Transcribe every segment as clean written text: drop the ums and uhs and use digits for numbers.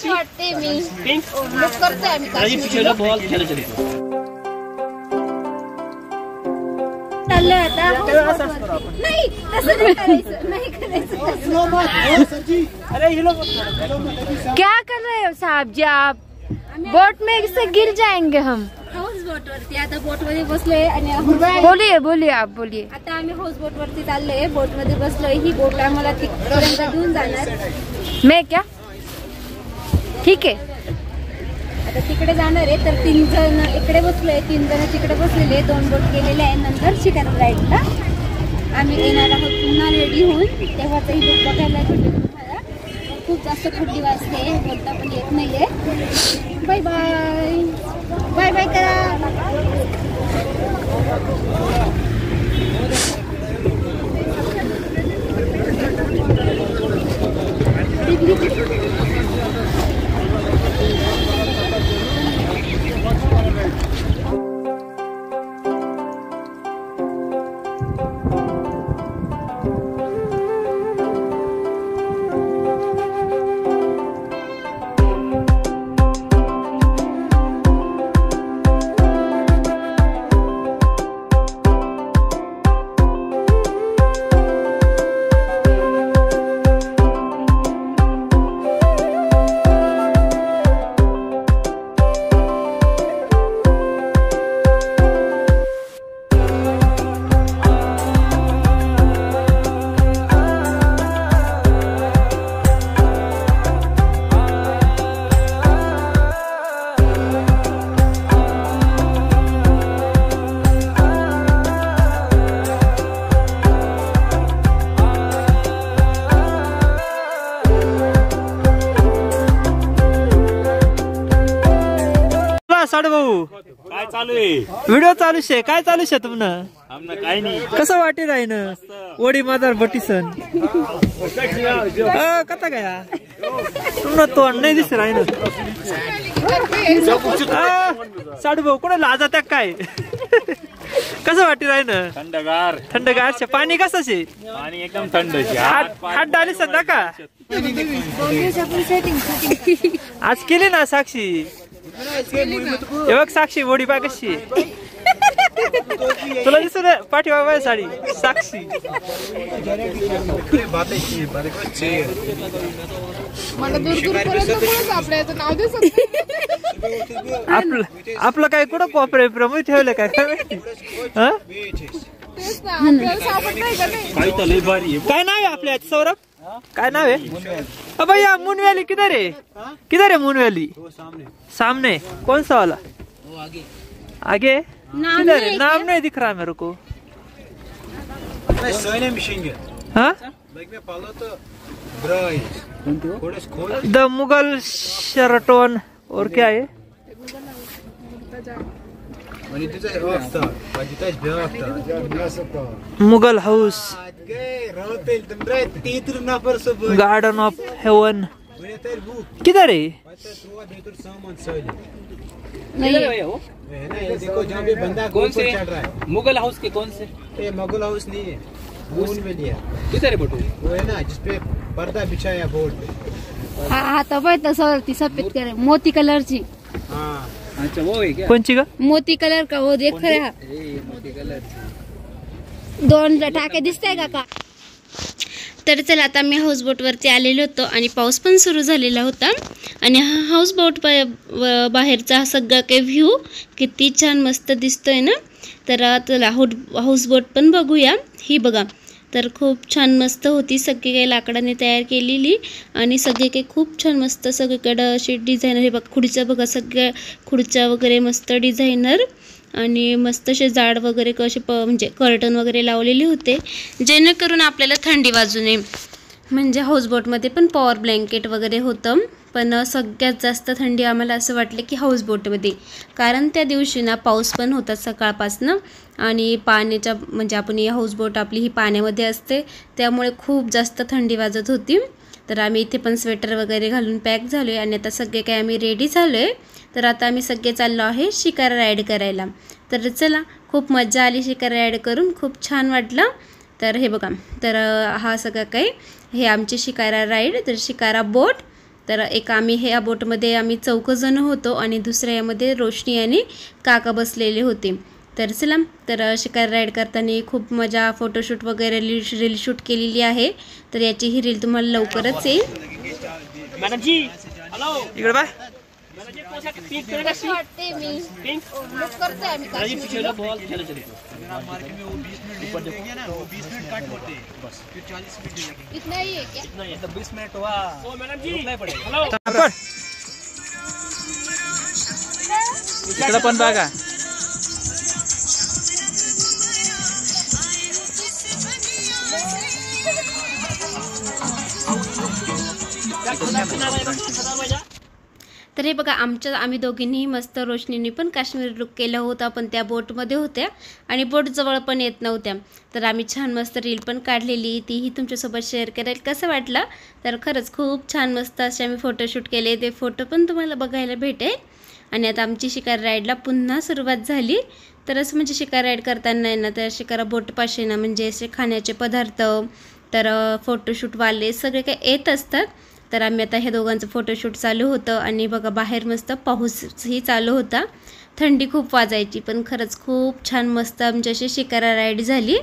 कशी वाटते मी बुक करते आम्ही काश्मीर बॉल खेळायला चलो चाललोय आता नाही तसं नाही करायचं नाही करायचं अरे ये लोग क्या कर रहे हो साहब जी आप बोट में से गिर जाएंगे हम हाऊस बोट वरती आता बोट मध्ये बसलोय आणि बोलिए बोलिए आप बोलिए आता आम्ही हाऊस बोट वरती चाललोय बोट मध्ये बसलोय ही बोट आम्हाला तिकडे घेऊन जाणार मैं क्या ठीक है आता तिकडे जाणार आहे तर 3 जण इकडे बसलोय 3 जण तिकडे बसलेले 2 बोट गेलेले आहे नंतर शिकार राईडला आम्ही येणार आहोत पुन्हा रेडी होऊन तेव्हाच ही बोट बघायला भेटेल तुम्हाला खूप जास्त थंडी वाजते बोलता पण येत नाहीये बाय बाय बाय बाय करा साडू भाऊ काय चालू आहे व्हिडिओ चालू शे काय चालू शे तुमनं आमना काय नाही कसं वाटे राहीन ओडी मादार बटीसन कथा गया तुमनं तोंड नाही दिसत राहीन साडू भाऊ कोणा लाजा त्या काय कसं वाटे राहीन थंडगार थंडगार पाणी कसं शे पाणी एकदम थंड हात डाली सध्या का आज केली ना साक्षी हे बघ साक्षी ओडी बा कशी तुला दिसत पाठीमागे साडी साक्षी आपलं काय कुठं कॉपरे प्रमुख ठेवलं काय काय नाव आहे आपल्या सौरभ काय नाव है भैया मून वैली किधर है मून वैली सामने कौन सा वाला आगे किधर है नाम नहीं दिख रहा मेरे को हाँ द मुगल शेराटन और क्या है Mughal house garden of haven किधर है देखो जहाँ पे बंदा कौन से चढ़ रहा है मुगल हाउस के कौन से ये मुगल हाउस नहीं है किधर है बोटू वो है ना जिसपे पर्दा बिछाया बोर्ड पे हाँ तब तसं ती सफेद करे मोती कलर ची हाँ अच्छा वो है क्या कौन सी का मोती कलर का वो देख रहा मोती कलर 2 टाके दिसताय का तर चला आता मी हाऊस बोट वरती आलेलो होतो आणि पाऊस पण सुरू झालेला होता आणि हा हाऊस बोट बाहेरचा सगळा काही व्ह्यू किती छान मस्त दिसतोय ना तर चला हाऊस बोट पण बघूया ही बघा तर खूप छान मस्त होती सगळी काही लाकडाने तयार केलेली आणि सगळे काही खूप छान मस्त सगळीकडे अशी डिझायनर हे बघा खुर्च्या बघा सगळ्या खुर्च्या वगैरे मस्त डिझायनर आणि मस्त असे झाड वगैरे कसे म्हणजे कर्टन वगैरे लावलेले होते जेणेकरून आपल्याला थंडी वाजू नये म्हणजे हाऊसबोटमध्ये पण पॉवर ब्लँकेट वगैरे होतं पण सगळ्यात जास्त थंडी आम्हाला असं वाटलं की हाऊसबोटमध्ये कारण त्या दिवशी ना पाऊस पण होता सकाळपासनं आणि पाण्याच्या म्हणजे आपण ही हाऊसबोट आपली ही पाण्यामध्ये असते त्यामुळे खूप जास्त थंडी वाजत होती तर आम्ही इथे पण स्वेटर वगैरे घालून पॅक झालोय आणि आता सगळे काही आम्ही रेडी झालोय तर आता आम्ही सगळे चाललो आहे शिकारा राईड करायला तर चला खूप मजा आली शिकारा राईड करून खूप छान वाटलं तर हे बघा तर हा सगळं काही हे आमची शिकारा राईड तर शिकारा बोट तर एक आम्ही ह्या बोटमध्ये आम्ही 4 जण होतो आणि दुसऱ्या यामध्ये रोशनी आणि काका बसलेले होते. तर चला, तर शिकार राईड करताना खूप मजा, फोटोशूट वगैरे रील शूट केलेली आहे. तर याची ही रील तुम्हाला लवकरच येईल. इकडे बाय. इकडे पण बघा. तर हे बघा, आम्ही दोघींनी मस्त, रोशनीने पण काश्मीर लुक केला होता, पण त्या बोटमध्ये होत्या आणि बोट जवळ पण येत नव्हत्या. तर आम्ही छान मस्त रील पण काढलेली, तीही तुमच्यासोबत शेअर करेल. कसं वाटलं? तर खरंच खूप छान मस्त असे आम्ही फोटोशूट केले, ते फोटो पण तुम्हाला बघायला भेटेल. आणि आता आमची शिकार राईडला पुन्हा सुरुवात झाली. तर असं म्हणजे शिकार राईड करताना ना, तर शिकारा बोटपाशी ना म्हणजे असे खाण्याचे पदार्थ, तर फोटोशूटवाले सगळे काही येत असतात. तर आम्ही आता हे दोघांचं फोटोशूट चालू होतं आणि बघा बाहेर मस्त पाऊसही चालू होता, थंडी खूप वाजायची, पण खरंच खूप छान मस्त आमची अशी शिकारा राईड झाली.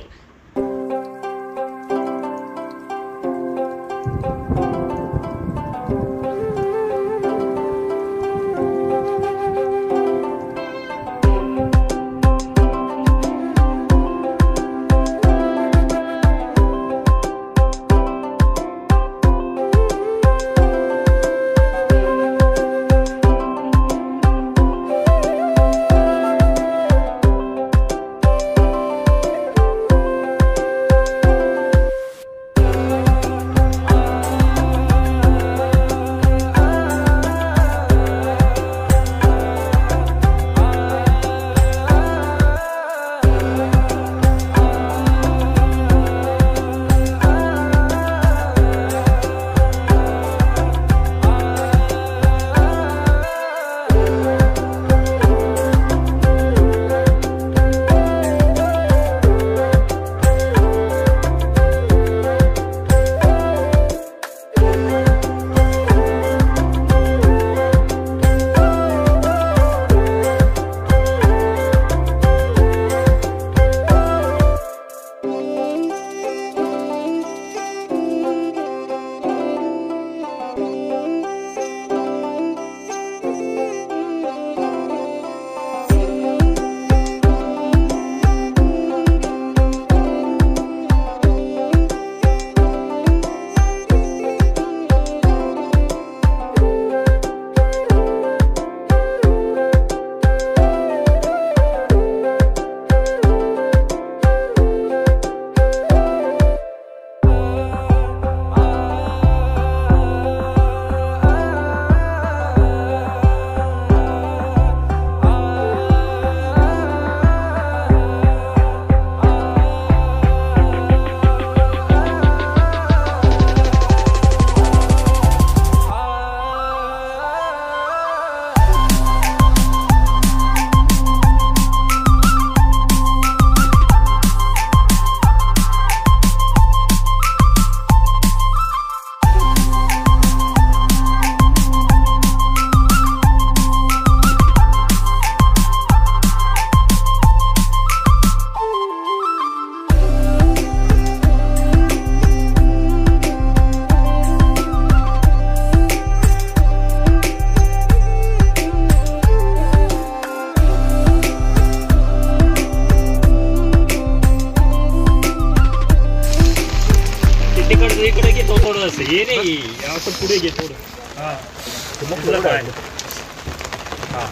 ये नाही असं पुढे घे थोडं. हा मग तुला काय हा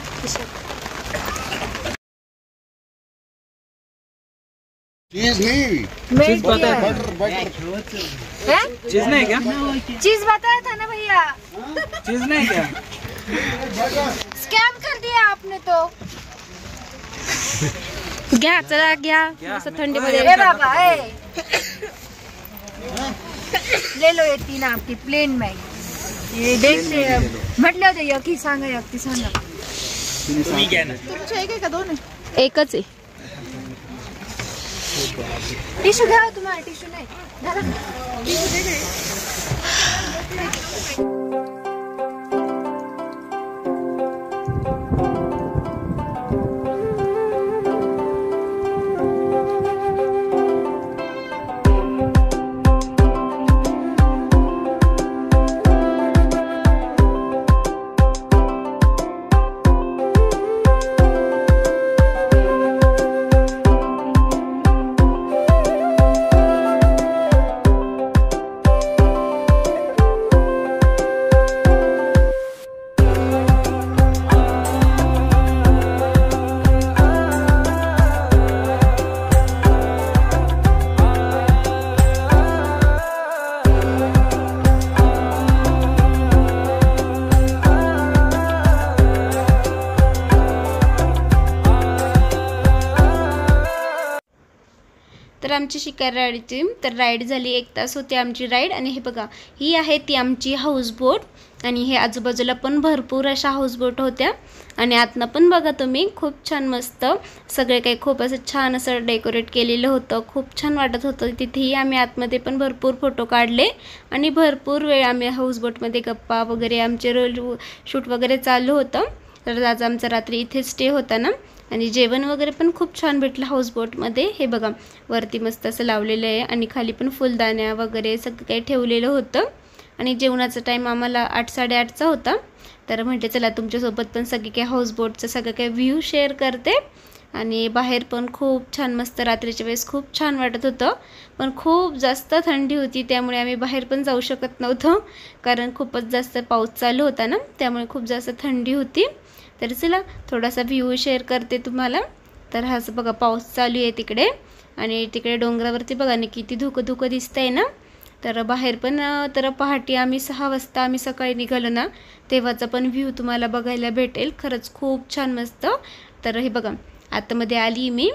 चीज नहीं, चीज बताया चीज नहीं क्या? चीज बताया था ना भैया, चीज नहीं क्या? स्कैम कर दिया आपने तो. घ्या, चला घ्या, असं थंडीमध्ये. ए बाबा ए ले लो ये 3 आपकी प्लेन में. ये देखते म्हटलं होतं यकी सांगा, यकी सांगा. तुम्ही घ्या ना. तुमचं एक आहे का दोन आहे? एकच आहे. टिश्यू घ्या तुम्हाला. टिश्यू नाही झालं. तर आमची शिकार राईडची तर राईड झाली, 1 तास होती आमची राईड. आणि हे बघा, ही आहे ती आमची हाऊसबोट. आणि हे आजूबाजूला पण भरपूर अशा हाऊसबोट होत्या. आणि आतनं पण बघा तुम्ही, खूप छान मस्त सगळे काही खूप असं छान असं डेकोरेट केलेलं होतं. खूप छान वाटत होतं. तिथेही आम्ही आतमध्ये पण भरपूर फोटो काढले आणि भरपूर वेळ आम्ही हाऊसबोटमध्ये गप्पा वगैरे आमचे रोल शूट वगैरे चालू होतं. तर आज आमचा रात्री इथे स्टे होता ना. आणि जेवण वगैरे पण खूप छान भेटलं हाऊसबोटमध्ये. हे बघा वरती मस्त असं लावलेलं आहे आणि खाली पण फुलदाण्या वगैरे सगळं काही ठेवलेलं होतं. आणि जेवणाचा टाईम आम्हाला 8-8:30चा होता. तर म्हटलं चला तुमच्यासोबत पण सगळे काही हाऊसबोटचं सगळं काही व्ह्यू शेअर करते. आणि बाहेर पण खूप छान मस्त रात्रीच्या वेळेस खूप छान वाटत होतं. पण खूप जास्त थंडी होती, त्यामुळे आम्ही बाहेर पण जाऊ शकत नव्हतो, कारण खूपच जास्त पाऊस चालू होता ना, त्यामुळे खूप जास्त थंडी होती. तर चला थोडासा व्ह्यू शेअर करते तुम्हाला. तर हा बघा पाऊस चालू आहे तिकडे. आणि तिकडे डोंगरावरती बघा ना किती धुकं धुकं दिसतंय ना. तर बाहेर पण तर पहाटे आम्ही 6 वाजता आम्ही सकाळी निघालो ना, तेव्हाचा पण व्ह्यू तुम्हाला बघायला भेटेल. खरंच खूप छान मस्त. तर हे बघा आतमध्ये आली मी,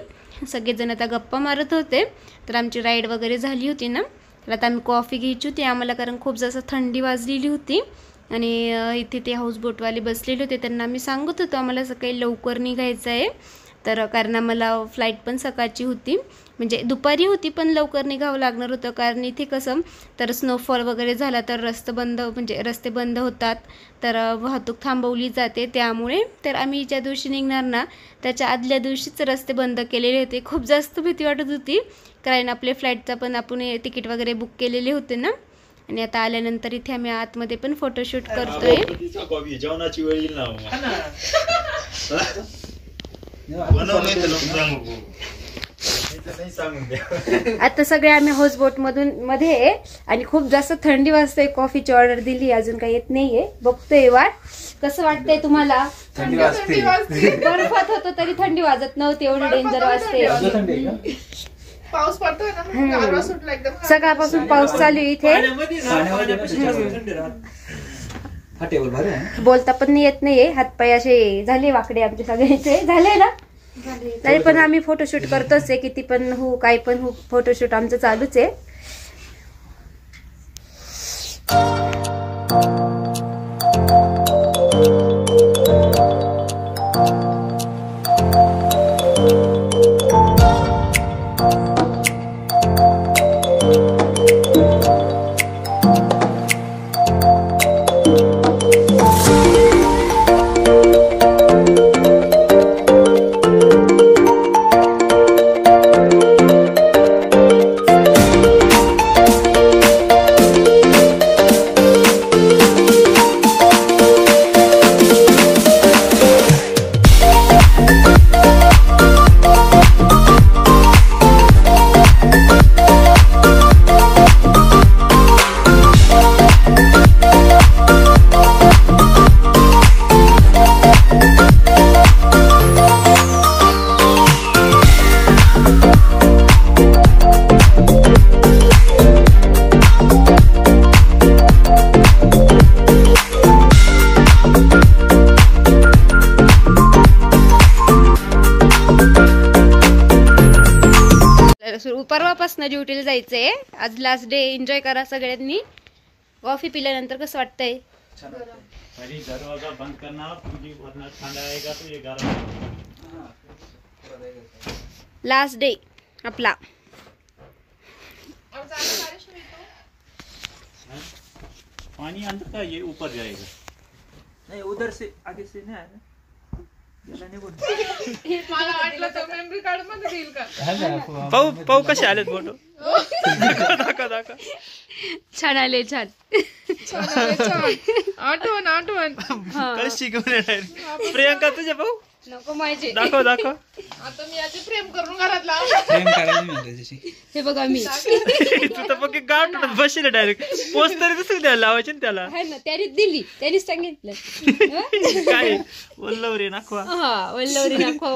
सगळेजण आता गप्पा मारत होते. तर आमची राईड वगैरे झाली होती ना, तर आता आम्ही कॉफी घ्यायची होती आम्हाला, कारण खूप जास्त थंडी वाजलेली होती. आणि इथे ते हाऊसबोटवाले बसलेले होते, त्यांना आम्ही सांगत होतो आम्हाला सकाळी लवकर निघायचं आहे. तर कारण आम्हाला फ्लाईट पण सकाळची होती, म्हणजे दुपारी होती पण लवकर निघावं लागणार होतं. कारण इथे कसं तर स्नोफॉल वगैरे झाला तर रस्ते बंद होतात, तर वाहतूक थांबवली जाते. त्यामुळे तर आम्ही ज्या दिवशी निघणार ना त्याच्या आदल्या दिवशीच रस्ते बंद केलेले होते. खूप जास्त भीती वाटत होती, कारण आपले फ्लाईटचा पण आपण तिकीट वगैरे बुक केलेले होते ना. आणि आता आल्यानंतर इथे आम्ही आतमध्ये पण फोटोशूट करतोय. जेवणाची वेळ येईल ना. आता सगळे आम्ही हाऊसबोटमधून मध्ये आहे आणि खूप जास्त थंडी वाजते. कॉफीची ऑर्डर दिली, अजून काही येत नाहीये. बघतोय वाट. कसं वाटतंय तुम्हाला? थंडी वाजते. बर्फात होतं तरी थंडी वाजत नव्हती, एवढी डेंजर वाजते. पाऊस पडतोय ना, गारवा सुटला एकदम. सकाळपासून पाऊस चालू आहे इथे. बोलता पण येत नाहीये, हातपाय असे झाले वाकडे आमचे सगळ्यांचे. झाले ना, तरी पण आम्ही फोटोशूट करतोच आहे. किती पण हो काही पण हो, फोटोशूट आमचं चालूच आहे. परवापासून ड्युटीला जायचंय. आज लास्ट डे, एन्जॉय करा सगळ्यांनी. कॉफी पिल्यानंतर कसं वाटतंय? दरवाजा बंद करना, वरना ठंडा आएगा तो ये गरम. लास्ट डे आपला. पानी अंदर का ये ऊपर जाएगा. नहीं उधर से आगे से नहीं आया ना. पाऊ कसे आलेत फोटो? छान आले, छान. आठवण प्रियंका तुझे भाऊ नको माझे. दाखव आता मी याची प्रेम करून घरातला. हे बघा मी. तू तर पक्की गाव बसले डायरेक्ट. पोस्ट तरी दुसरी द्यायला लावायची ना त्याला. त्याने दिली, त्यांनीच सांगितलं. काय वल्लवरी नाखवा. हा वल्लवरी नाखवा.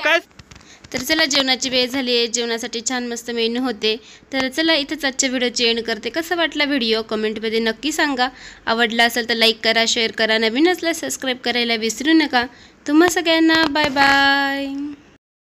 काय. तर चला जेवणाची वेळ झाली आहे. जेवणासाठी छान मस्त मेनू होते. तर चला इथेच आजच्या व्हिडिओची एंड करते. कसा वाटला व्हिडिओ कमेंटमध्ये नक्की सांगा. आवडला असेल तर लाईक करा, शेअर करा. नवीन असल्यास सबस्क्राईब करायला विसरू नका. तुम्हा सगळ्यांना बाय बाय.